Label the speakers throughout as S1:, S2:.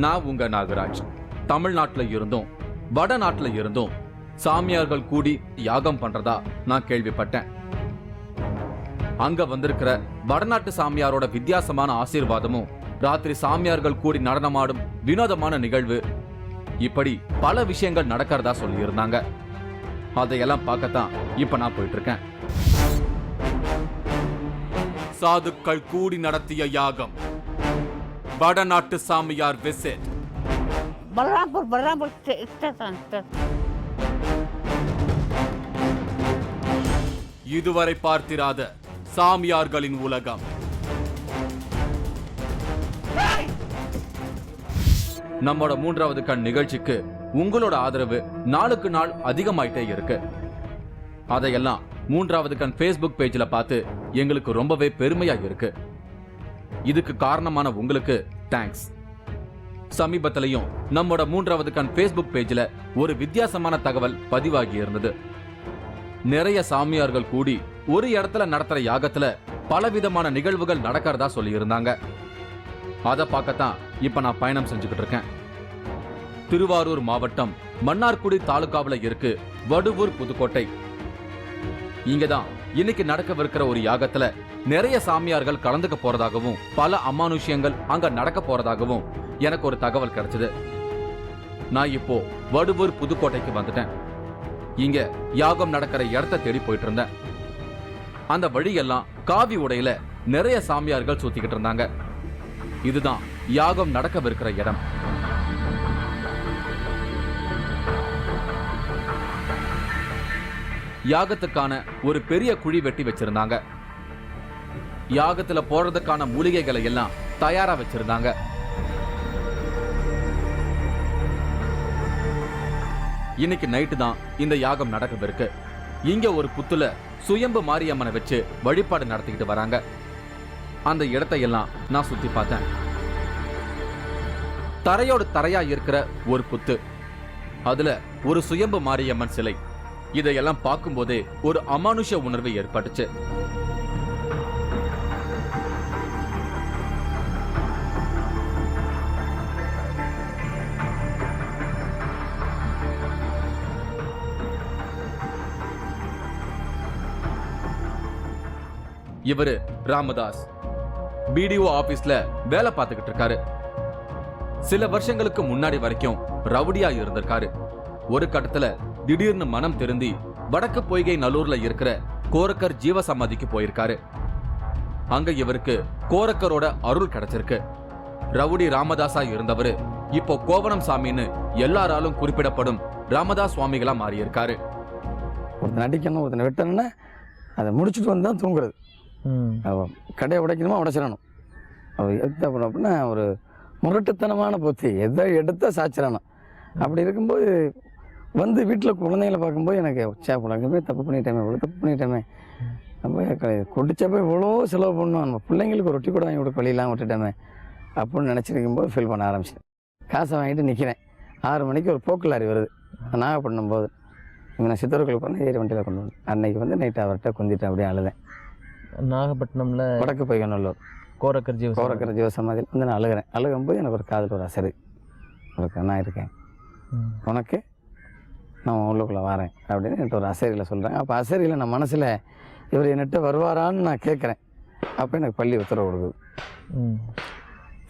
S1: நான் உங்க நாகராஜ். தமிழ்நாட்டுல இருந்தும் வடநாட்டுல இருந்தும் சாமியார்கள் கூடி யாகம் பண்றதா நான் கேள்விப்பட்டேன். அங்க வந்திருக்கிற வடநாட்டு சாமியாரோட வித்தியாசமான ஆசீர்வாதமும், ராத்திரி சாமியார்கள் கூடி நடனமாடும் வினோதமான நிகழ்வு, இப்படி பல விஷயங்கள் நடக்கிறதா சொல்லி இருந்தாங்க. அதையெல்லாம் பார்க்கத்தான் இப்ப நான் போயிட்டு இருக்கேன். சாதுக்கள் கூடி நடத்திய யாகம், வடநாட்டு சாமியார் விசிட். இதுவரை பார்த்திராத சாமியார்களின் உலகம். நம்மோட 3வது கண் நிகழ்ச்சிக்கு உங்களோட ஆதரவு நாளுக்கு நாள் அதிகமாயிட்டே இருக்கு. அதையெல்லாம் 3வது கண் Facebook பேஜ்ல பார்த்து எங்களுக்கு ரொம்பவே பெருமையா இருக்கு. இதுக்கு காரணமான உங்களுக்கு தேங்க்ஸ். சமீபத்திலையும் நம்மோட 3வது கண் Facebook பேஜ்ல ஒரு வித்தியாசமான தகவல் பதிவாகி இருந்தது. நிறைய சாமியார்கள் கூடி ஒரு இடத்துல நடத்துற யாகத்துல பலவிதமான நிகழ்வுகள் நடக்கிறதா சொல்லி இருந்தாங்க. அதை பார்க்கத்தான் இப்ப நான் பயணம் செஞ்சுக்கிட்டு இருக்கேன். திருவாரூர் மாவட்டம் மன்னார்குடி தாலுகாவுல இருக்கு வடுவூர் புதுக்கோட்டை. இங்கதான் இன்னைக்கு நடக்கவிருக்கிற ஒரு யாகத்துல நிறைய சாமியார்கள் கலந்துக்க போறதாகவும் பல அமானுஷ்யங்கள் அங்க நடக்க போறதாகவும் எனக்கு ஒரு தகவல் கிடைச்சது. நான் இப்போ வடுவூர் புதுக்கோட்டைக்கு வந்துட்டேன். இங்க யாகம் நடக்கிற இடத்தை தேடி போயிட்டு இருந்தேன். அந்த வழியெல்லாம் காவி உடையில நிறைய சாமியார்கள் சுத்திக்கிட்டு இருந்தாங்க. இதுதான் யாகம் நடக்கவிருக்கிற இடம். யாகத்துக்கான ஒரு பெரிய குழி வெட்டி வச்சிருந்தாங்க. யாகத்துல போறதுக்கான மூலிகைகளை எல்லாம் தயாரா வச்சிருந்தாங்க. இன்னைக்கு நைட்டு தான் இந்த யாகம் நடக்கவிருக்கு. இங்க ஒரு புத்துல சுயம்பு மாரியம்மனை வச்சு வழிபாடு நடத்திக்கிட்டு வராங்க. அந்த இடத்தையெல்லாம் நான் சுத்தி பார்த்தேன். தரையோடு தரையா இருக்கிற ஒரு புத்து, அதுல ஒரு சுயம்பு மாரியம்மன் சிலை. இதையெல்லாம் பார்க்கும் போதே ஒரு அமானுஷ உணர்வு ஏற்பட்டுச்சு. இவரு ராமதாஸ் பிடிஓ ஆபீஸ்ல வேலை பார்த்துக்கிட்டு இருக்காரு. சில வருஷங்களுக்கு முன்னாடி வரைக்கும் ரவுடியா இருந்திருக்காரு. ஒரு கட்டத்துல திடீர்னு மனம் திருந்தி வடக்கு பொய்கை நல்லூர்ல இருக்கிற கோரக்கர் ஜீவசமாதிக்கு போயிருக்காரு. அங்க இவருக்கு கோரக்கரோட அருள் கிடைச்சிருக்கு. ரவுடி ராமதாஸா இருந்தவரு இப்போ கோவணம் சாமின்னு எல்லாராலும் குறிப்பிடப்படும் ராமதாஸ் சுவாமிகளா மாறியிருக்காரு.
S2: ஒருத்தன் அடிக்கணும், ஒருத்தனை வெட்டணும்னா அதை முடிச்சுட்டு வந்து தான் தூங்குறது. கடையை உடைக்கணுமா உடைச்சிடணும். அவர் எது அப்படின்னா ஒரு முரட்டுத்தனமான புத்தி, எதை எடுத்தா சாச்சிடணும். அப்படி இருக்கும்போது வந்து வீட்டில் குழந்தைங்களை பார்க்கும்போது எனக்கு சேப்படாங்க தப்பு பண்ணிட்டேமே, இவ்வளோ தப்பு பண்ணிட்டேமே, நம்ம குடிச்சப்போ இவ்வளோ செலவு பண்ணோம், நம்ம பிள்ளைங்களுக்கு ஒரு ரொட்டி கூட வாங்கி கொடுக்க வழியெல்லாம் விட்டுட்டோமே அப்படின்னு நினச்சிருக்கும்போது ஃபீல் பண்ண ஆரம்பிச்சேன். காசை வாங்கிட்டு நிற்கிறேன். 6 மணிக்கு ஒரு போக்கு லாரி வருது நாகப்பட்டினம் போது. இங்கே நான் சித்தர்களுக்கு போனேன், ஏறி வண்டியில் கொண்டு வந்தேன். அன்னைக்கு வந்து நைட்டு அவர்கிட்ட குந்திட்டேன், அப்படியே அழுதேன்.
S3: நாகப்பட்டினம்ல
S2: வடக்கு பொய்கநல்லூர்
S3: கோரக்கர்
S2: ஜீவசமாதியில் வந்து நான் அழுகிறேன். அழுகும்போது எனக்கு ஒரு காதில் ஒரு அசரு, உனக்கு நான் இருக்கேன், உனக்கு நான் உள்ளுக்குள்ளே வரேன் அப்படின்னு என்கிட்ட ஒரு அசரியில் சொல்கிறேன். அப்போ அசரியில் நான் மனசில் இவர் என்கிட்ட வருவாரான்னு நான் கேட்குறேன். அப்போ எனக்கு பள்ளி உத்தரவு கொடுக்குது.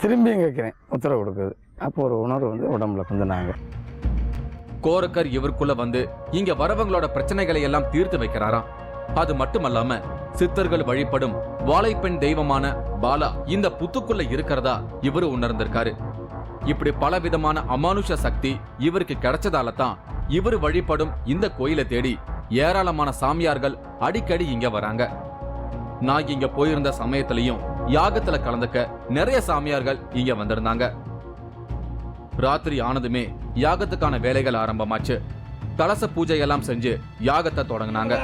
S2: திரும்பியும் கேட்குறேன், உத்தரவு கொடுக்குது. அப்போ ஒரு உணர்வு வந்து உடம்புல குந்துனாங்க.
S1: கோரக்கர் இவருக்குள்ள வந்து இங்க வரவங்களோட பிரச்சனைகளை எல்லாம் தீர்த்து வைக்கிறாராம். அது மட்டுமல்லாம சித்தர்கள் வழிபடும் வாழைப்பெண் தெய்வமான பாலா இந்த புத்துக்குள்ள இருக்கிறதா இவரு உணர்ந்திருக்காரு. இப்படி பல விதமான அமானுஷ சக்தி இவருக்கு கிடைச்சதால தான் இவரு வழிபடும் இந்த கோயிலை தேடி ஏராளமான சாமியார்கள் அடிக்கடி இங்க வராங்க. நான் இங்க போயிருந்த சமயத்திலையும் யாகத்துல கலந்துக்க நிறைய சாமியார்கள் இங்க வந்திருந்தாங்க. ராத்திரி ஆனதுமே யாகத்துக்கான வேலைகள் ஆரம்பமாச்சு. கலச பூஜை எல்லாம் செஞ்சு யாகத்தை தொடங்கினாங்க.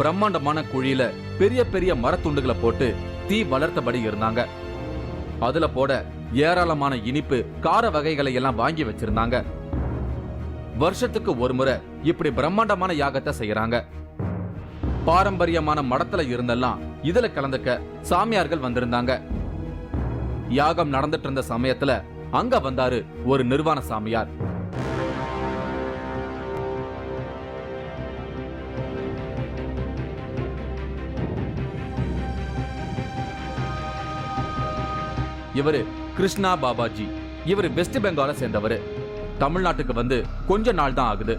S1: பிரம்மாண்டமான குழியில பெரிய பெரிய மரத்துண்டுகளை போட்டு தீ வளர்த்தபடி இருந்தாங்க. அதுல போட ஏராளமான இனிப்பு கார வகைகளை எல்லாம் வாங்கி வச்சிருந்தாங்க. வருஷத்துக்கு ஒரு முறை இப்படி பிரம்மாண்டமான யாகத்தை செய்யறாங்க. பாரம்பரியமான மடத்துல இருந்தெல்லாம் இதுல கலந்துக்க சாமியார்கள் வந்திருந்தாங்க. யாகம் நடந்துட்டு இருந்த சமயத்துல அங்க வந்தாரு ஒரு நிர்வாண சாமியார். இவரு கிருஷ்ணா பாபாஜி. இவரு வெஸ்ட் பெங்கால சேர்ந்தவரு. தமிழ்நாட்டுக்கு வந்து கொஞ்ச நாள் தான் ஆகுது.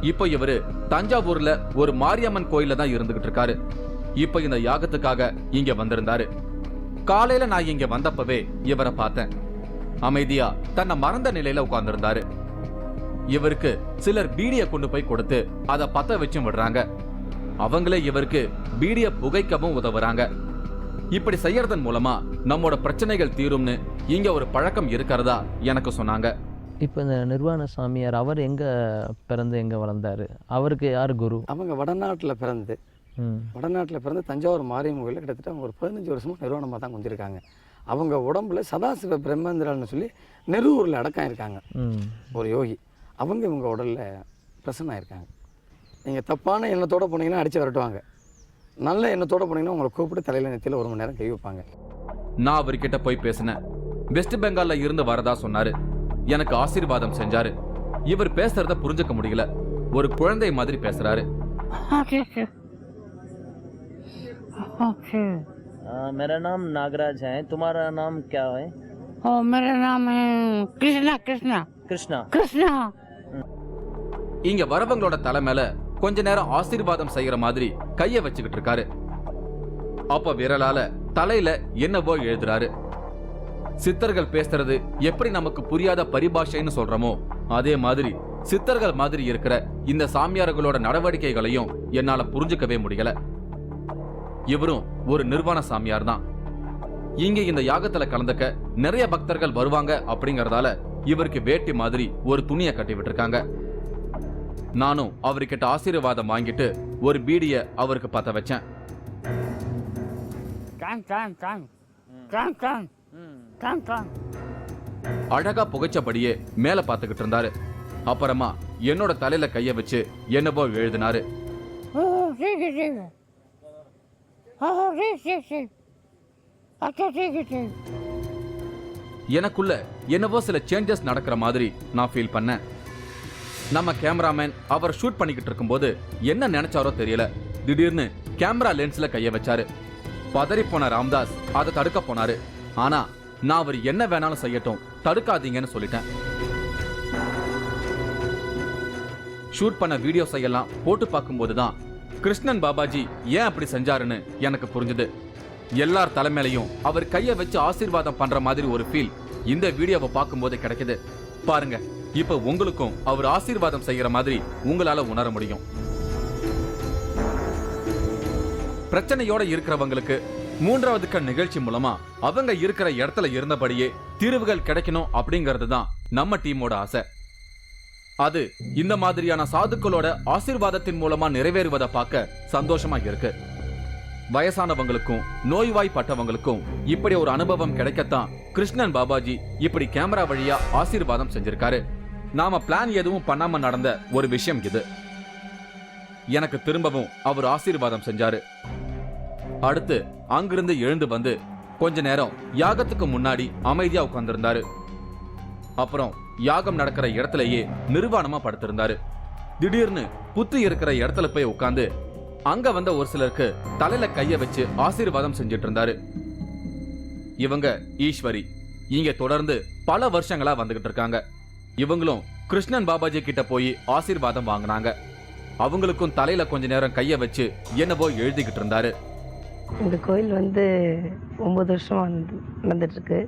S1: இப்போ இவரு தஞ்சாவூர்ல ஒரு மாரியம்மன் கோயில்ல தான் இருந்துகிட்டு இருக்காரு. இப்போ இந்த யாகத்துக்காக இங்க வந்திருந்தாரு. காலையில நான் இங்க வந்தப்பவே இவரை பார்த்தேன். அமைதியா தன்னை மறந்த நிலையில உட்கார்ந்திருந்தாரு. இவருக்கு சிலர் பீடிய கொண்டு போய் கொடுத்து அதை பத்த வச்சும் விடுறாங்க. அவங்களே இவருக்கு பீடிய புகைக்கவும் உதவுறாங்க. இப்படி செய்யறதன் மூலமா நம்மோட பிரச்சனைகள் தீரும்னு இங்க ஒரு பழக்கம் இருக்கிறதா எனக்கு சொன்னாங்க.
S3: இப்போ இந்த நிர்வாண சாமியார் அவர் எங்கே பிறந்து எங்கே வளர்ந்தாரு? அவருக்கு யார் குரு?
S2: அவங்க வடநாட்டில் பிறந்து தஞ்சாவூர் மாரியம்மன் கோயிலில் கிட்டத்தட்ட அவங்க ஒரு 15 வருஷமாக நிர்வாணமாக தான் கொஞ்சிருக்காங்க. அவங்க உடம்புல சதாசிவ பிரம்மேந்திரான்னு சொல்லி நெரூரில் அடக்கம் இருக்காங்க ஒரு யோகி. அவங்க இவங்க உடலில் பிரசன்னம் ஆயிருக்காங்க. நீங்கள் தப்பான எண்ணத்தோடு போனீங்கன்னா அடித்து விரட்டுவாங்க. நல்ல எண்ணத்தோடு போனீங்கன்னா உங்களை கூப்பிட்டு தலையில் நெத்தியில் 1 மணி நேரம் கை வைப்பாங்க.
S1: நான் அவர்கிட்ட போய் பேசினேன். வெஸ்ட் பெங்கால்ல இருந்து வரதா சொன்னாரு. எனக்கு ஆசீர்வாதம் செஞ்சாரு. இவர் பேசுறத புரிஞ்சுக்க முடியல. ஒரு குழந்தை மாதிரி பேசுறாரு.
S3: मेरा नाम नागराज है, तुम्हारा नाम क्या है?
S4: मेरा नाम है कृष्णा कृष्णा
S3: कृष्णा
S4: कृष्णा।
S1: இங்க வரவங்களோட தலை மேல கொஞ்ச நேரம் ஆசீர்வாதம் செய்யற மாதிரி கைய வச்சுக்கிட்டு இருக்காரு. அப்ப விரலால தலையில என்னவோ எழுதுறாரு. சித்தர்கள் பேசுறது எப்படி நமக்கு புரியாத பரிபாஷைன்னு சொல்றோமோ அதே மாதிரி சித்தர்கள் மாதிரி இருக்கிற இந்த சாமியார்களோட நடவடிக்கைகளையும் என்னால புரிஞ்சுக்கவே முடியல. இவரும் ஒரு நிர்வாண சாமியார் தான். இங்க இந்த யாகத்துல கலந்துக்க நிறைய பக்தர்கள் வருவாங்க அப்படிங்கறதால இவருக்கு வேட்டி மாதிரி ஒரு துணியை கட்டி விட்டுருக்காங்க. நானும் அவர்கிட்ட ஆசீர்வாதம் வாங்கிட்டு ஒரு பீடிய அவருக்கு பத்த வச்சேன். அழகா புகைச்சபடியே மேல பாத்துக்கிட்டு இருந்தாரு. அப்புறமா என்னோட தலையில கைய வச்சு என்னவோ எழுதினாரு. எனக்குள்ள என்னவோ சில சேஞ்சஸ் நடக்கிற மாதிரி நான் ஃபீல் பண்ணேன். நம்ம கேமராமேன் அவர் ஷூட் பண்ணிக்கிட்டு இருக்கும்போது என்ன நினைச்சாரோ தெரியல, திடீர்னு கேமரா லென்ஸ்ல கைய வச்சாரு. பதறி போன ராம்தாஸ் அதை தடுக்க போனாரு. ஆனா நான் அவர் என்ன வேணாலும் செய்யட்டும், தடுக்காதீங்கன்னு சொல்லிட்டேன். ஷூட் பண்ண வீடியோஸ் எல்லாம் போட்டு பார்க்கும்போதுதான் கிருஷ்ணன் பாபாஜி ஏன் அப்படி செஞ்சாருன்னு எனக்கு புரிஞ்சுது. எல்லார் தலைமையிலையும் அவர் கைய வச்சு ஆசீர்வாதம் பண்ற மாதிரி ஒரு ஃபீல் இந்த வீடியோவை பார்க்கும்போது கிடைக்குது. பாருங்க, இப்ப உங்களுக்கும் அவர் ஆசீர்வாதம் செய்யற மாதிரி உங்களால உணர முடியும். பிரச்சனையோட இருக்கிறவங்களுக்கு 3வது கண் நிகழ்ச்சி மூலமா அவங்க இருக்கிற இடத்துல இருந்தபடியே தீர்வுகள் கிடைக்கணும் அப்படிங்கிறது தான் நம்ம டீமோட ஆசை. அது இந்த மாதிரியான சாதுக்களோட ஆசீர்வாதத்தின் மூலமா நிறைவேறுவதை பார்க்க சந்தோஷமா இருக்கு. வயசானவங்களுக்கும் நோய்வாய்ப்பட்டவங்களுக்கும் இப்படி ஒரு அனுபவம் கிடைக்கத்தான் கிருஷ்ணன் பாபாஜி இப்படி கேமரா வழியா ஆசீர்வாதம் செஞ்சிருக்காரு. நாம பிளான் எதுவும் பண்ணாம நடந்த ஒரு விஷயம் இது. எனக்கு திரும்பவும் அவர் ஆசீர்வாதம் செஞ்சாரு. அடுத்து அங்கிருந்து எழுந்து வந்து கொஞ்ச நேரம் யாகத்துக்கு முன்னாடி அமைதியா உட்கார்ந்திருந்தாரு. அப்புறம் யாகம் நடக்கிற இடத்துலயே நிர்வாணமா படுத்திருந்தாரு. திடீர்னு புத்து இருக்கிற இடத்துல போய் உட்கார்ந்து அங்க வந்த ஒரு சிலருக்கு தலையில கைய வச்சு ஆசீர்வாதம் செஞ்சிட்டு இருந்தாரு. இவங்க ஈஸ்வரி. இங்க தொடர்ந்து பல வருஷங்களா வந்துகிட்டு இருக்காங்க. இவங்களும் கிருஷ்ணன் பாபாஜி கிட்ட போய் ஆசீர்வாதம் வாங்கினாங்க. அவங்களுக்கும் தலையில கொஞ்ச நேரம் கைய வச்சு என்னவோ எழுதிக்கிட்டு இருந்தாரு.
S5: இந்த கோயில் 9 வருஷமா நடந்துட்டுருக்கு.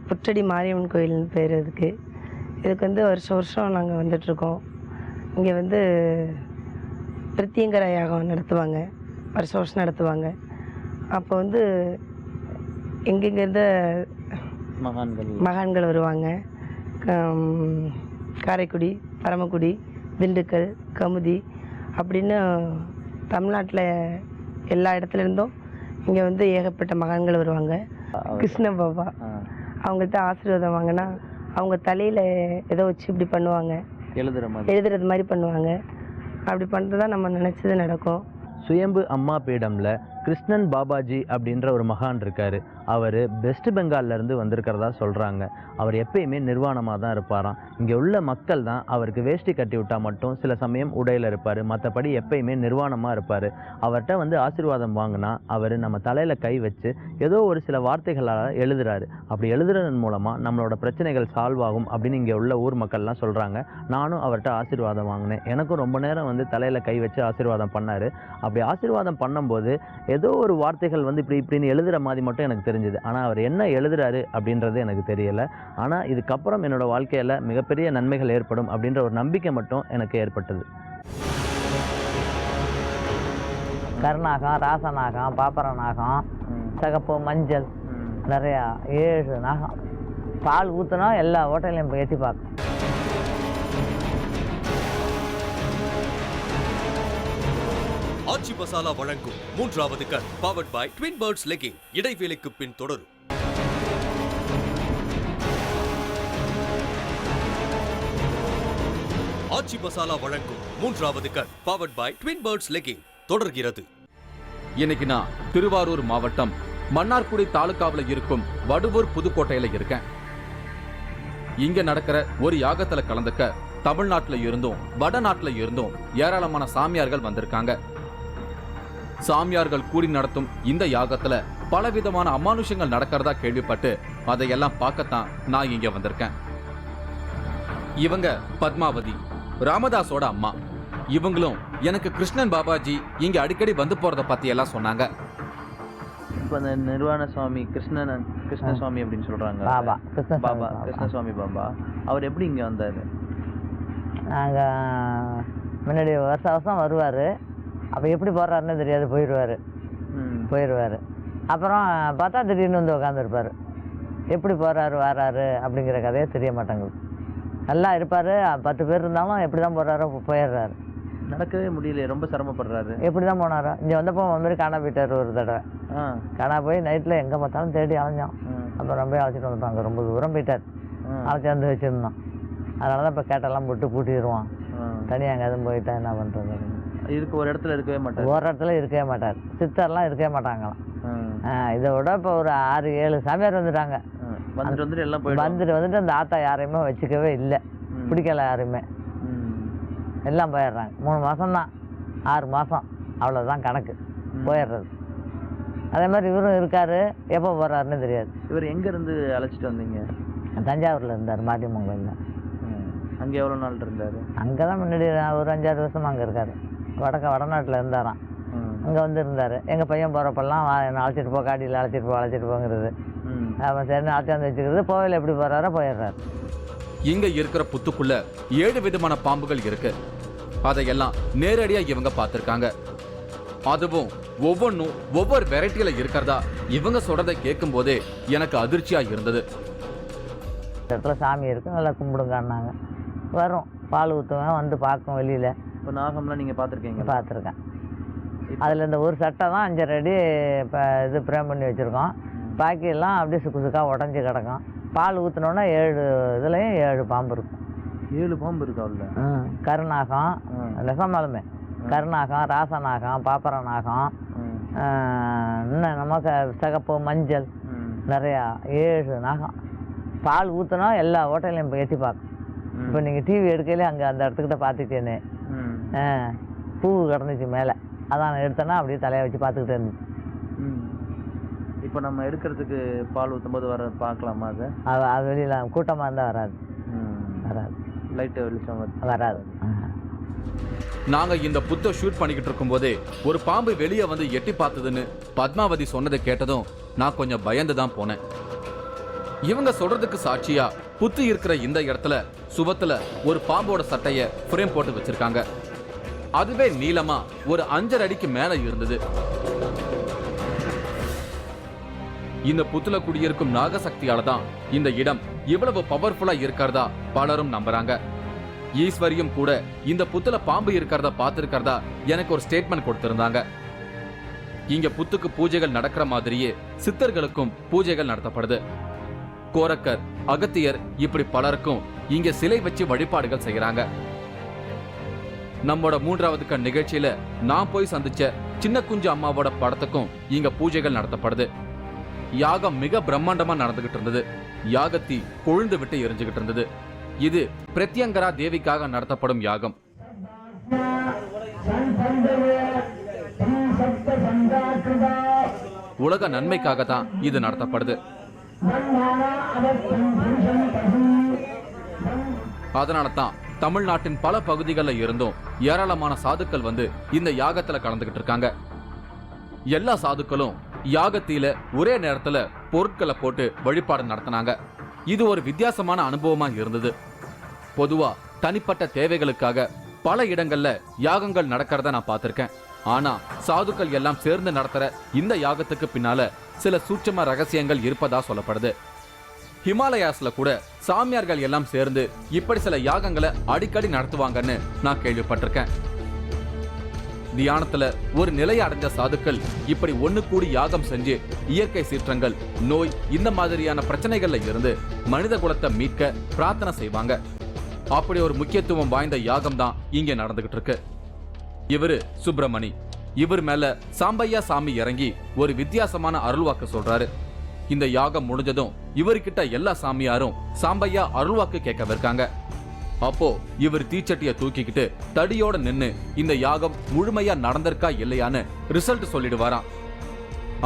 S5: புற்றடி மாரியம்மன் கோயில்னு பேர் இதுக்கு. இதுக்கு வருஷம் நாங்கள் வந்துட்ருக்கோம். இங்கே பிரத்யங்கர யாகம் நடத்துவாங்க, வருஷம் நடத்துவாங்க. அப்போ எங்கெங்கேருந்து மகான்கள் வருவாங்க. காரைக்குடி, பரமக்குடி, திண்டுக்கல், கமுதி அப்படின்னு தமிழ்நாட்டில் எல்லா இடத்துல இருந்தும் இங்கே ஏகப்பட்ட மகான்கள் வருவாங்க. கிருஷ்ண பாபா அவங்கள்ட்ட ஆசீர்வாதம் வாங்கினா அவங்க தலையில் ஏதோ வச்சு இப்படி பண்ணுவாங்க, எழுதுறது மாதிரி பண்ணுவாங்க. அப்படி பண்ணுறதா நம்ம நினச்சது நடக்கும்.
S3: சுயம்பு அம்மா பீடம்ல கிருஷ்ணன் பாபாஜி அப்படின்ற ஒரு மகான் இருக்கார். அவர் வெஸ்ட் பெங்கால்லேருந்து வந்திருக்கிறதா சொல்கிறாங்க. அவர் எப்பயுமே நிர்வாணமாக தான் இருப்பாராம். இங்கே உள்ள மக்கள் தான் அவருக்கு வேஷ்டி கட்டி விட்டால் மட்டும் சில சமயம் உடையில் இருப்பார், மற்றபடி எப்பயுமே நிர்வாணமாக இருப்பார். அவர்கிட்ட ஆசீர்வாதம் வாங்கினா அவர் நம்ம தலையில் கை வச்சு ஏதோ ஒரு சில வார்த்தைகளால் எழுதுறாரு. அப்படி எழுதுறதன் மூலமாக நம்மளோட பிரச்சனைகள் சால்வ் ஆகும் அப்படின்னு இங்கே உள்ள ஊர் மக்கள்லாம் சொல்கிறாங்க. நானும் அவர்கிட்ட ஆசீர்வாதம் வாங்கினேன். எனக்கும் ரொம்ப நேரம் தலையில் கை வச்சு ஆசீர்வாதம் பண்ணார். அப்படி ஆசீர்வாதம் பண்ணும்போது ஏதோ ஒரு வார்த்தைகள் இப்படின்னு எழுதுகிற மாதிரி மட்டும் எனக்கு தெரிஞ்சுது. ஆனால் அவர் என்ன எழுதுறாரு அப்படின்றது எனக்கு தெரியலை. ஆனால் இதுக்கப்புறம் என்னோட வாழ்க்கையில் மிகப்பெரிய நன்மைகள் ஏற்படும் அப்படின்ற ஒரு நம்பிக்கை மட்டும் எனக்கு ஏற்பட்டது.
S6: கருநாகம், ராசநாகம், பாப்பரநாகம், சிகப்பு, மஞ்சள், நிறையா 7 நாகம். பால் ஊற்றினா எல்லா ஹோட்டலையும் போய் எட்டி பார்க்கும்.
S7: ஆச்சி மசாலா வழங்கும் 3வது கண் powered by twin birds legging. இடைவேளைக்கு பின் தொடரும். ஆச்சி மசாலா வழங்கும் 3வது கண் powered by twin birds legging தொடர்கிறது.
S1: இன்னைக்கு நான் திருவாரூர் மாவட்டம் மன்னார்குடி தாலுகாவுல இருக்கும் வடுவூர் புதுக்கோட்டையில இருக்கேன். இங்க நடக்கிற ஒரு யாகத்துல கலந்துக்க தமிழ்நாட்டுல இருந்தும் வடநாட்டுல இருந்தும் ஏராளமான சாமியார்கள் வந்திருக்காங்க. சாமியார்கள் கூடி நடத்தும் இந்த யாகத்துல பலவிதமான அமானுஷங்கள் நடக்கிறதா கேள்விப்பட்டு அதையெல்லாம் பார்க்கத்தான் நான் இங்க வந்திருக்கேன். இவங்க பத்மாவதி, ராமதாஸோட அம்மா. இவங்களும் எனக்கு கிருஷ்ணன் பாபாஜி இங்க அடிக்கடி வந்து போறத பத்தி எல்லாம் சொன்னாங்க.
S3: இப்போ அந்த நிர்வாண சுவாமி கிருஷ்ணசுவாமி அப்படின்னு சொல்றாங்க.
S6: பாபா
S3: கிருஷ்ணசுவாமி பாபா அவர் எப்படி இங்க வந்தாரு?
S6: நாங்கள் முன்னாடி வருஷம் வருவார். அப்போ எப்படி போடுறாருன்னு தெரியாது, போயிடுவார். அப்புறம் பார்த்தா திடீர்னு உட்காந்துருப்பார். எப்படி போகிறாரு வராரு அப்படிங்கிற கதையே தெரிய மாட்டேங்குது. நல்லா இருப்பார். 10 பேர் இருந்தாலும் எப்படி தான் போகிறாரோ போயிடுறாரு.
S3: நடக்கவே முடியல, ரொம்ப சிரமப்படுறாரு.
S6: எப்படி தான் போனாரோ. இங்கே வந்தப்போ மாதிரி காணா போயிட்டார். ஒரு தடவை காணா போய் நைட்டில் எங்கே பார்த்தாலும் தேடி அலைஞ்சோம். அப்புறம் ரொம்ப அழைச்சிட்டு வந்துட்டாங்க. ரொம்ப தூரம் போயிட்டார். அழைச்சி வந்து வச்சுருந்தோம். அதனால தான் இப்போ கேட்டெல்லாம் போட்டு பூட்டிடுவோம். தனியாக எங்கேயாவது போயிட்டா என்ன பண்ணுறது?
S3: ஒரு இடத்துல இருக்கவே
S6: மாட்டார். சித்தர்லாம் இருக்கவே மாட்டாங்களாம். இதை விட இப்போ ஒரு 6-7 சாமியார் வந்துட்டாங்க. வந்துட்டு அந்த ஆத்தா யாரையுமே வச்சுக்கவே இல்லை, பிடிக்கல யாருமே. எல்லாம் போயிடுறாங்க. 3 மாதம்தான், 6 மாதம் அவ்வளோதான் கணக்கு, போயிடுறது. அதே மாதிரி இவரும் இருக்காரு. எப்போ போகிறாருன்னு தெரியாது.
S3: இவர் எங்கேருந்து அழைச்சிட்டு வந்தீங்க?
S6: தஞ்சாவூரில் இருந்தார், மாட்டிமங்கலில்.
S3: அங்கே எவ்வளோ நாள் இருந்தார்?
S6: அங்கே தான் முன்னாடி ஒரு 5-6 வருஷமாக அங்கே இருக்கார். வடநாட்டில் இருந்தாராம். அங்கே வந்து இருந்தார். எங்கள் பையன் போகிறப்பெல்லாம் என்னை அழைச்சிட்டு போ, காடியில் அழைச்சிட்டு போங்கிறது. அவன் சரின்னு அழைச்சாந்து வச்சுக்கிறது. போவையில் எப்படி போகிறாரோ போயிடுறாரு.
S1: இங்க இருக்கிற புத்துக்குள்ள 7 விதமான பாம்புகள் இருக்கு. அதையெல்லாம் நேரடியா இவங்க பார்த்திருக்காங்க. அதுவும் ஒவ்வொன்றும் ஒவ்வொரு வெரைட்டியில இருக்கிறதா இவங்க சொல்றதை கேட்கும் போதே எனக்கு அதிர்ச்சியா இருந்தது.
S6: இடத்துல சாமி இருக்கு, நல்லா கும்பிடுங்கன்னாங்க. வரும், பால் ஊற்றுவேன், வந்து பார்க்கும் வெளியில்.
S3: இப்போ நாகம்லாம் நீங்கள் பார்த்துருக்கீங்க?
S6: பார்த்துருக்கேன். அதில் இந்த ஒரு சட்டை தான் 5 அடி இப்போ இது பிரேம் பண்ணி வச்சுருக்கோம். பாக்கியெல்லாம் அப்படியே சுக்காக உடஞ்சி கிடக்கும். பால் ஊற்றினோன்னா 7 இதுலேயும் 7 பாம்பு இருக்கும்.
S3: 7 பாம்பு இருக்கா உள்ள?
S6: கருநாகம், நெசமாலுமே கருநாகம், ராசநாகம், பாப்பரநாகம், இன்னும் நமக்கு சிகப்பு, மஞ்சள், நிறையா 7 நாகம். பால் ஊற்றினா எல்லா ஹோட்டலையும் போய் எட்டி பார்க்கும். இப்போ நீங்கள் டிவி எடுக்கையிலே அங்கே அந்த இடத்துக்கிட்ட பார்த்துட்டேனே, பூ கிடந்துச்சு மேலே. அதான் நான் எடுத்தேன்னா அப்படியே தலையை வச்சு பார்த்துக்கிட்டே இருந்துச்சு.
S3: இப்போ நம்ம எடுக்கிறதுக்கு பால் ஊற்றும் போது பார்க்கலாமா?
S6: அது வெளியில் கூட்டமாக இருந்தால் வராது.
S3: லைட்டு வெளிச்சம்
S6: வராது.
S1: நாங்க இந்த புத்தை ஷூட் பண்ணிக்கிட்டு இருக்கும் போதே ஒரு பாம்பு வெளியே வந்து எட்டி பார்த்ததுன்னு பத்மாவதி சொன்னதை கேட்டதும் நான் கொஞ்சம் பயந்து தான் போனேன். இவங்க சொல்றதுக்கு சாட்சியா புத்து இருக்கிற இந்த இடத்துல சுவத்துல ஒரு பாம்போட சட்டைய ஃப்ரேம் போட்டு வச்சிருக்காங்க. அதுவே நீளமா ஒரு 5.5 அடிக்கு மேல இருந்தது. இந்த புத்துல குடியிருக்கும் நாகசக்தியால தான் இந்த இடம் இவ்வளவு பவர்ஃபுல்லா இருக்கிறதா பலரும் நம்புறாங்க. ஈஸ்வரியும் கூட இந்த புத்துல பாம்பு இருக்கிறத பார்த்திருக்கிறதா எனக்கு ஒரு ஸ்டேட்மெண்ட் கொடுத்திருந்தாங்க. இங்க புத்துக்கு பூஜைகள் நடக்கிற மாதிரியே சித்தர்களுக்கும் பூஜைகள் நடத்தப்படுது. கோரக்கர், அகத்தியர் இப்படி பலருக்கும் இங்க சிலை வச்சு வழிபாடுகள் செய்யறாங்க. நம்மோட 3வது கண் நிகழ்ச்சியில நான் போய் சந்திச்ச சின்ன குஞ்சு அம்மாவோட படத்துக்கும் இங்க பூஜைகள் நடத்தப்படுது. யாகம் மிக பிரம்மாண்டமா நடந்துகிட்டு இருந்தது. யாகத்தி கொழுந்து விட்டு எரிஞ்சுகிட்டு இருந்தது. இது பிரத்யங்கரா தேவிக்காக நடத்தப்படும் யாகம். உலக நன்மைக்காக தான் இது நடத்தப்படுது. அதனால தான் தமிழ்நாட்டின் பல பகுதிகளில் இருந்தும் ஏராளமான சாதுக்கள் வந்து இந்த யாகத்துல கலந்துகிட்டு இருக்காங்க. எல்லா சாதுக்களும் யாகத்தில ஒரே நேரத்துல பொருட்களை போட்டு வழிபாடு நடத்தினாங்க. இது ஒரு வித்தியாசமான அனுபவமா இருந்தது. பொதுவா தனிப்பட்ட தேவைகளுக்காக பல இடங்கள்ல யாகங்கள் நடக்கிறத நான் பார்த்திருக்கேன். ஆனா சாதுக்கள் எல்லாம் சேர்ந்து நடத்துற இந்த யாகத்துக்கு பின்னால சில சூட்சும ரகசியங்கள் இருப்பதா சொல்லப்படுது. ஹிமாலயாஸ்ல கூட சாமியார்கள் எல்லாம் சேர்ந்து இப்படி சில யாகங்களை அடிக்கடி நடத்துவாங்கன்னு நான் கேள்விப்பட்டிருக்கேன். தியானத்துல ஒரு நிலையை அடைஞ்ச சாதுக்கள் இப்படி ஒண்ணு கூடி யாகம் செஞ்சு இயற்கை சீற்றங்கள், நோய் இந்த மாதிரியான பிரச்சனைகள்ல இருந்து மனித குலத்தை மீட்க பிரார்த்தனை செய்வாங்க. அப்படி ஒரு முக்கியத்துவம் வாய்ந்த யாகம் தான் இங்க நடந்துகிட்டு இருக்கு. இவரு சுப்பிரமணி. இவர் மேல சாம்பையா சாமி இறங்கி ஒரு வித்தியாசமான அருள்வாக்கு சொல்றாரு. இந்த யாகம் முடிஞ்சதும் இவர்கிட்ட எல்லா சாமியாரும் சாம்பையா அருள்வாக்கு கேட்கவிருக்காங்க. அப்போ இவர் தீச்சட்டிய தூக்கிக்கிட்டு தடியோட நின்னு இந்த யாகம் முழுமையா நடந்திருக்கா இல்லையான்னு ரிசல்ட் சொல்லிடுவாராம்.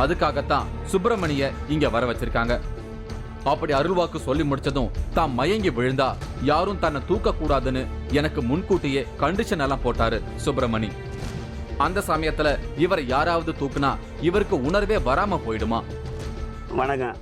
S1: அதுக்காகத்தான் சுப்பிரமணிய இங்க வர வச்சிருக்காங்க. அப்படி அருள்வாக்கு சொல்லி முடிச்சதும் தான் மயங்கி விழுந்தா யாரும் தன்னை தூக்க கூடாதுன்னு எனக்கு முன்கூட்டியே கண்டிஷன் எல்லாம் போட்டாரு சுப்பிரமணி. அந்த சமயத்துல இவரை யாராவது தூக்குனா இவருக்கு உணர்வே வராம போயிடுமா?
S8: வணக்கம்.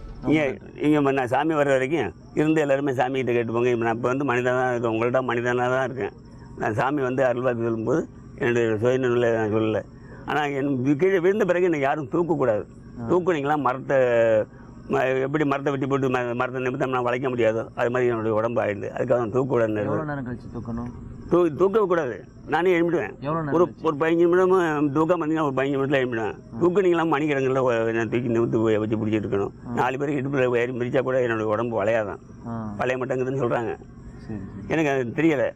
S8: இங்கே நான் சாமி வர்ற வரைக்கும் இருந்து எல்லாருமே சாமிகிட்ட கேட்டுப்போங்க. இப்போ நான் இப்போ வந்து மனிதனாக இருக்கேன், உங்கள்கிட்ட மனிதனாக தான் இருக்கேன். நான் சாமி வந்து அருள்வாக்கு சொல்லும்போது என்னுடைய சுயநிலை நான் சொல்லலை. ஆனால் என் கீழே விழுந்த பிறகு என்னை யாரும் தூக்கக்கூடாது. தூக்குனீங்களா மரத்தை எப்படி மரத்தை வெட்டி போட்டு மரத்தை நிமித்தம் நான் வளைக்க முடியாதோ அது மாதிரி என்னுடைய உடம்பு ஆயிடுது. அதுக்காக தூக்கக்கூடாது. தூக்கக்கூடாது. நானே எழுப்பிடுவேன். ஒரு 15 நிமிடமும் தூக்கம் வந்தீங்கன்னா ஒரு 15 நிமிடத்தில் எழுப்பிடுவேன். தூக்குனீங்களாம் மணிக்கிழங்கில் தூக்கி நிமித்து வச்சு பிடிச்சிட்டு இருக்கணும். 4 பேருக்கு இடுப்பில் ஏறி மிதிச்சா கூட என்னுடைய உடம்பு வளையாதான், வளைய மாட்டேங்குதுன்னு சொல்கிறாங்க. எனக்கு அது தெரியலை.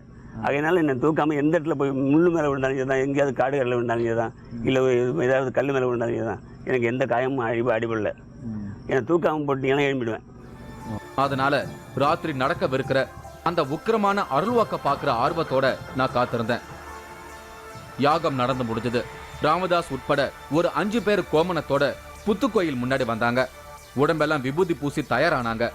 S8: அதனால என்னை தூக்காமல் எந்த இடத்துல போய் முள்ளு மேலே விழுந்தாலும் தான், எங்கேயாவது காடுகளில் விழுந்தாலும் தான், இல்லை ஏதாவது கல் மேலே விழுந்தாலும் தான், எனக்கு எந்த காயமும் அடிபடலை. என்னை தூக்காமல் போட்டீங்கன்னா எழுப்பிடுவேன்.
S1: அதனால ராத்திரி நடக்கவிருக்கிற அந்த உக்கிரமான அருள்வாக்க பார்க்கிற ஆர்வத்தோட நான் காத்திருந்தேன். யாகம் நடந்து முடிஞ்சது. ராமதாஸ் உட்பட ஒரு 5 பேர் கோமணத்தோட புத்துக்கோயில் முன்னாடி வந்தாங்க. உடம்பெல்லாம் விபூதி பூசி தயாரானாங்க.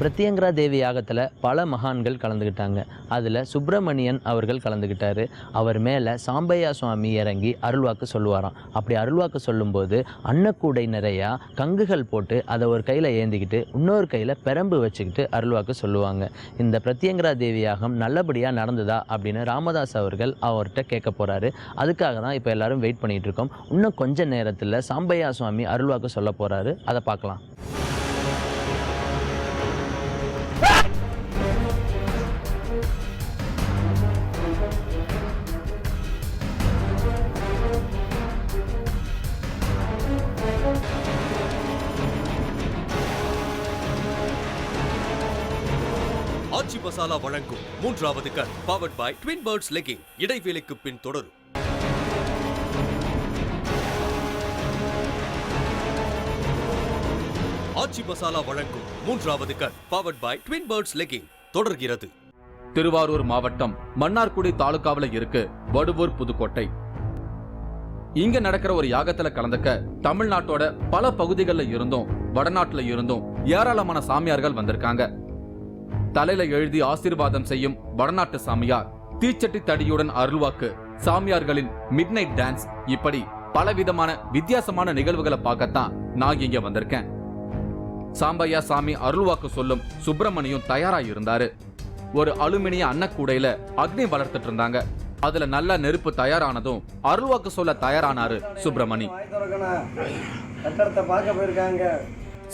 S3: பிரத்யங்கரா தேவி யாகத்தில் பல மகான்கள் கலந்துக்கிட்டாங்க. அதில் சுப்பிரமணியன் அவர்கள் கலந்துக்கிட்டாரு. அவர் மேலே சாம்பையா சுவாமி இறங்கி அருள்வாக்கு சொல்லுவாராம். அப்படி அருள்வாக்கு சொல்லும்போது அன்னக்கூடை நிறையா கங்குகள் போட்டு அதை ஒரு கையில் ஏந்திக்கிட்டு இன்னொரு கையில் பெரம்பு வச்சுக்கிட்டு அருள்வாக்கு சொல்லுவாங்க. இந்த பிரத்யங்கரா தேவி யாகம் நல்லபடியாக நடந்ததா அப்படின்னு ராமதாஸ் அவர்கள் அவர்கிட்ட கேட்க போகிறாரு. அதுக்காக தான் இப்போ எல்லாரும் வெயிட் பண்ணிகிட்டு இருக்கோம். இன்னும் கொஞ்ச நேரத்தில் சாம்பையா சுவாமி அருள்வாக்கு சொல்ல போகிறாரு. அதை பார்க்கலாம்.
S7: ஆச்சி மசாலா வழங்கும் 3வது கண் powered by twin birds legging. இடைவேளைக்கு பின் தொடரும். ஆச்சி மசாலா வழங்கும் 3வது கண் powered by twin birds legging தொடர்கிறது.
S1: திருவாரூர் மாவட்டம் மன்னார்குடி தாலுகாவில் இருக்கு வடுவூர் புதுக்கோட்டை. இங்க நடக்கிற ஒரு யாகத்துல கலந்துக்க தமிழ்நாட்டோட பல பகுதிகளில் இருந்தும் வடநாட்டுல இருந்தும் ஏராளமான சாமியார்கள் வந்திருக்காங்க. தலையில எழுதி ஆசீர்வாதம் செய்யும் வடநாட்டு சாமியார், தீச்சட்டி தடியுடன் அருள்வாக்கு, சாமியார்களின் மிட் நைட் டான்ஸ், இப்படி பலவிதமான வித்தியாசமான நிகழ்வுகளை பார்க்கத்தான் நான் இங்க வந்திருக்கேன். சாம்பையா சாமி அருள்வாக்கு சொல்லும் சுப்பிரமணியும் தயாரா இருந்தாரு. ஒரு அலுமினிய அன்னக்கூடையில அக்னி வளர்த்துட்டு இருந்தாங்க. அதுல நல்ல நெருப்பு தயாரானதும் அருள்வாக்கு சொல்ல தயாரானாரு சுப்பிரமணி.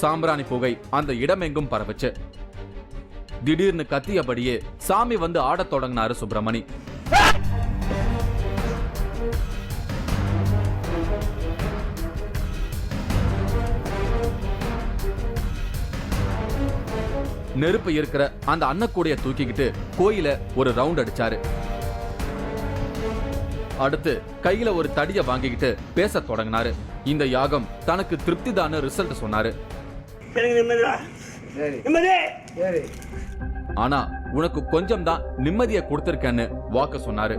S1: சாம்பிராணி புகை அந்த இடமெங்கும் பரவுச்சு. திடீர்னு கத்தியபடியே சாமி வந்து ஆடத் தொடங்கினாரு சுப்பிரமணி. நெருப்பு இருக்கிற அந்த அன்னக்கூடைய தூக்கிக்கிட்டு கோயில ஒரு ரவுண்ட் அடிச்சாரு. அடுத்து கையில ஒரு தடிய வாங்கிக்கிட்டு பேச தொடங்கினாரு. இந்த யாகம் தனக்கு திருப்திதான ரிசல்ட் சொன்னாரு. ஆனா உனக்கு கொஞ்சம் தான் நிம்மதியை கொடுத்திருக்கேன்னு வாக்கு சொன்னாரு.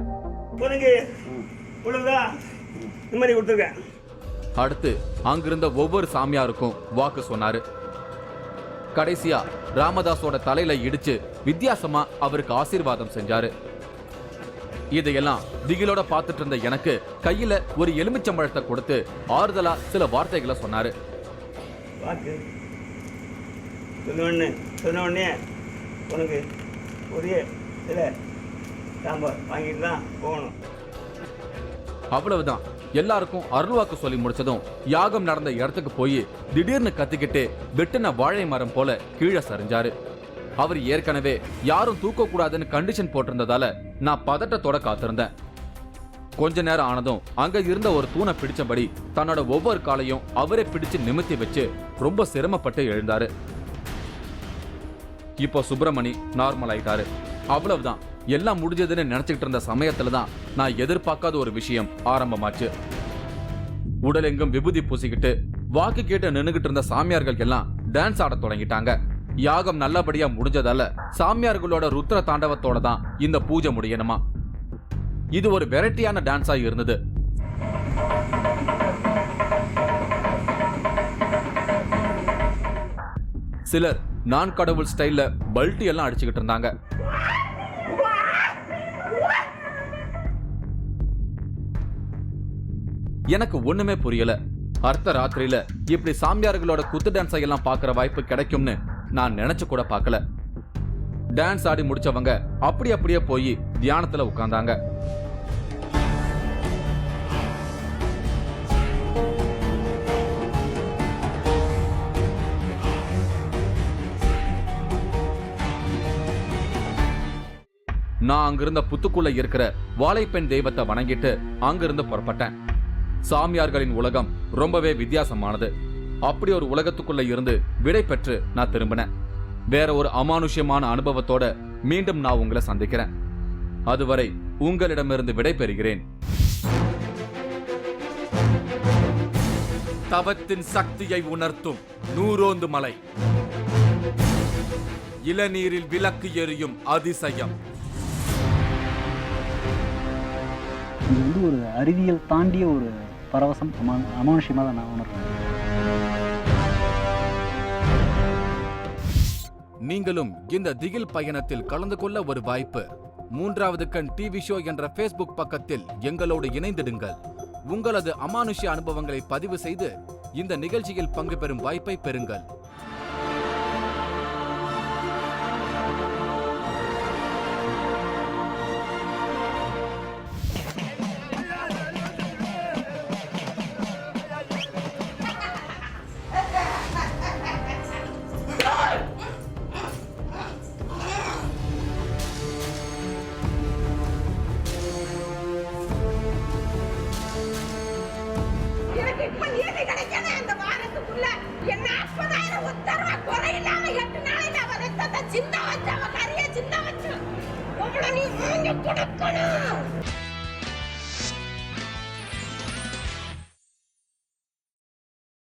S1: அடுத்து அங்கிருந்த ஒவ்வொரு சாமியாருக்கும் வாக்கு சொன்னாரு. கடைசியா ராமதாஸோட தலையில இடிச்சு வித்தியாசமா அவருக்கு ஆசீர்வாதம் செஞ்சாரு. இதையெல்லாம் திகிலோட பார்த்துட்டு இருந்த எனக்கு கையில ஒரு எலுமிச்சம்பழத்தை கொடுத்து ஆறுதலா சில வார்த்தைகளை சொன்னாரு.
S8: சொன்ன உடனே உனக்கு ஒரே சில சாம்பார் வாங்கிட்டு தான் போகணும்.
S1: அவ்வளவுதான். எல்லாருக்கும் அருள்வாக்கு சொல்லி முடிச்சதும் யாகம் நடந்த இடத்துக்கு போய் திடீர்னு கத்திக்கிட்டு வெட்டின வாழை மரம் போல கீழே சரிஞ்சாரு. அவர் ஏற்கனவே யாரும் தூக்க கூடாதுன்னு கண்டிஷன் போட்டிருந்ததால நான் பதட்டத்தோட காத்திருந்தேன். கொஞ்ச நேரம் ஆனதும் அங்க இருந்த ஒரு தூணை பிடிச்சபடி தன்னோட ஒவ்வொரு காலையும் அவரே பிடிச்சு நிமித்தி வச்சு ரொம்ப சிரமப்பட்டு எழுந்தாரு. இப்போ சுப்பிரமணி நார்மல் ஆயிட்டாரு. அவ்வளவுதான். எல்லாம் முடிஞ்சதுன்னு நினைச்சுக்கிட்டு இருந்த சமயத்துல தான் நான் எதிர்பார்க்காத ஒரு விஷயம் ஆரம்பமாச்சு. உடலெங்கும் விபூதி பூசிக்கிட்டு வாக்கு கேட்டு நின்னுகிட்டு இருந்த சாமியார்கள் எல்லாம் டான்ஸ் ஆட தொடங்கிட்டாங்க. யாகம் நல்லபடியா முடிஞ்சதால சாமியார்களோட ருத்ர தாண்டவத்தோட தான் இந்த பூஜை முடியணுமா. இது ஒரு வெரைட்டியான டான்ஸா இருந்தது. சிலர் நான் கடவுள் ஸ்டைல்ல பல்ட்டி எல்லாம் அடிச்சுக்கிட்டு இருந்தாங்க. எனக்கு ஒண்ணுமே புரியல. அர்த்த ராத்திரியில இப்படி சாமியார்களோட குத்து டான்ஸை எல்லாம் பாக்குற வாய்ப்பு கிடைக்கும்னு நான் நினைச்சு கூட பார்க்கல. டான்ஸ் ஆடி முடிச்சவங்க அப்படியே போய் தியானத்துல உட்கார்ந்தாங்க. நான் அங்கிருந்த புத்துக்குள்ள இருக்கிற வாழைப்பெண் தெய்வத்தை வணங்கிட்டு அங்கிருந்து புறப்பட்டேன். சாமியார்களின் உலகம் ரொம்பவே வித்தியாசமானது. அப்படி ஒரு உலகத்துக்குள்ள இருந்து விடை பெற்று நான் திரும்பினேன். வேற ஒரு அமானுஷ்யமான அனுபவத்தோட மீண்டும் நான் உங்களை சந்திக்கிறேன். அதுவரை உங்களிடமிருந்து விடை பெறுகிறேன். தவத்தின் சக்தியை உணர்த்தும் நூரோந்து மலை, இளநீரில் விளக்கு எரியும் அதிசயம்.
S9: இது வந்து ஒரு அறிவியல் தாண்டிய ஒரு பரவசம், அமானுஷ்யமாக தான் நான் உணர்றேன்.
S1: நீங்களும் இந்த திகில் பயணத்தில் கலந்து கொள்ள ஒரு வாய்ப்பு. மூன்றாவது கண் டிவி ஷோ என்ற Facebook பக்கத்தில் எங்களோடு இணைந்திடுங்கள். உங்களது அமானுஷ்ய அனுபவங்களை பதிவு செய்து இந்த நிகழ்ச்சியில் பங்கு பெறும் வாய்ப்பை பெறுங்கள்.
S4: சின்ன வச்சு அவ கரிய சின்ன வச்சு நீ கொடுக்கணும்.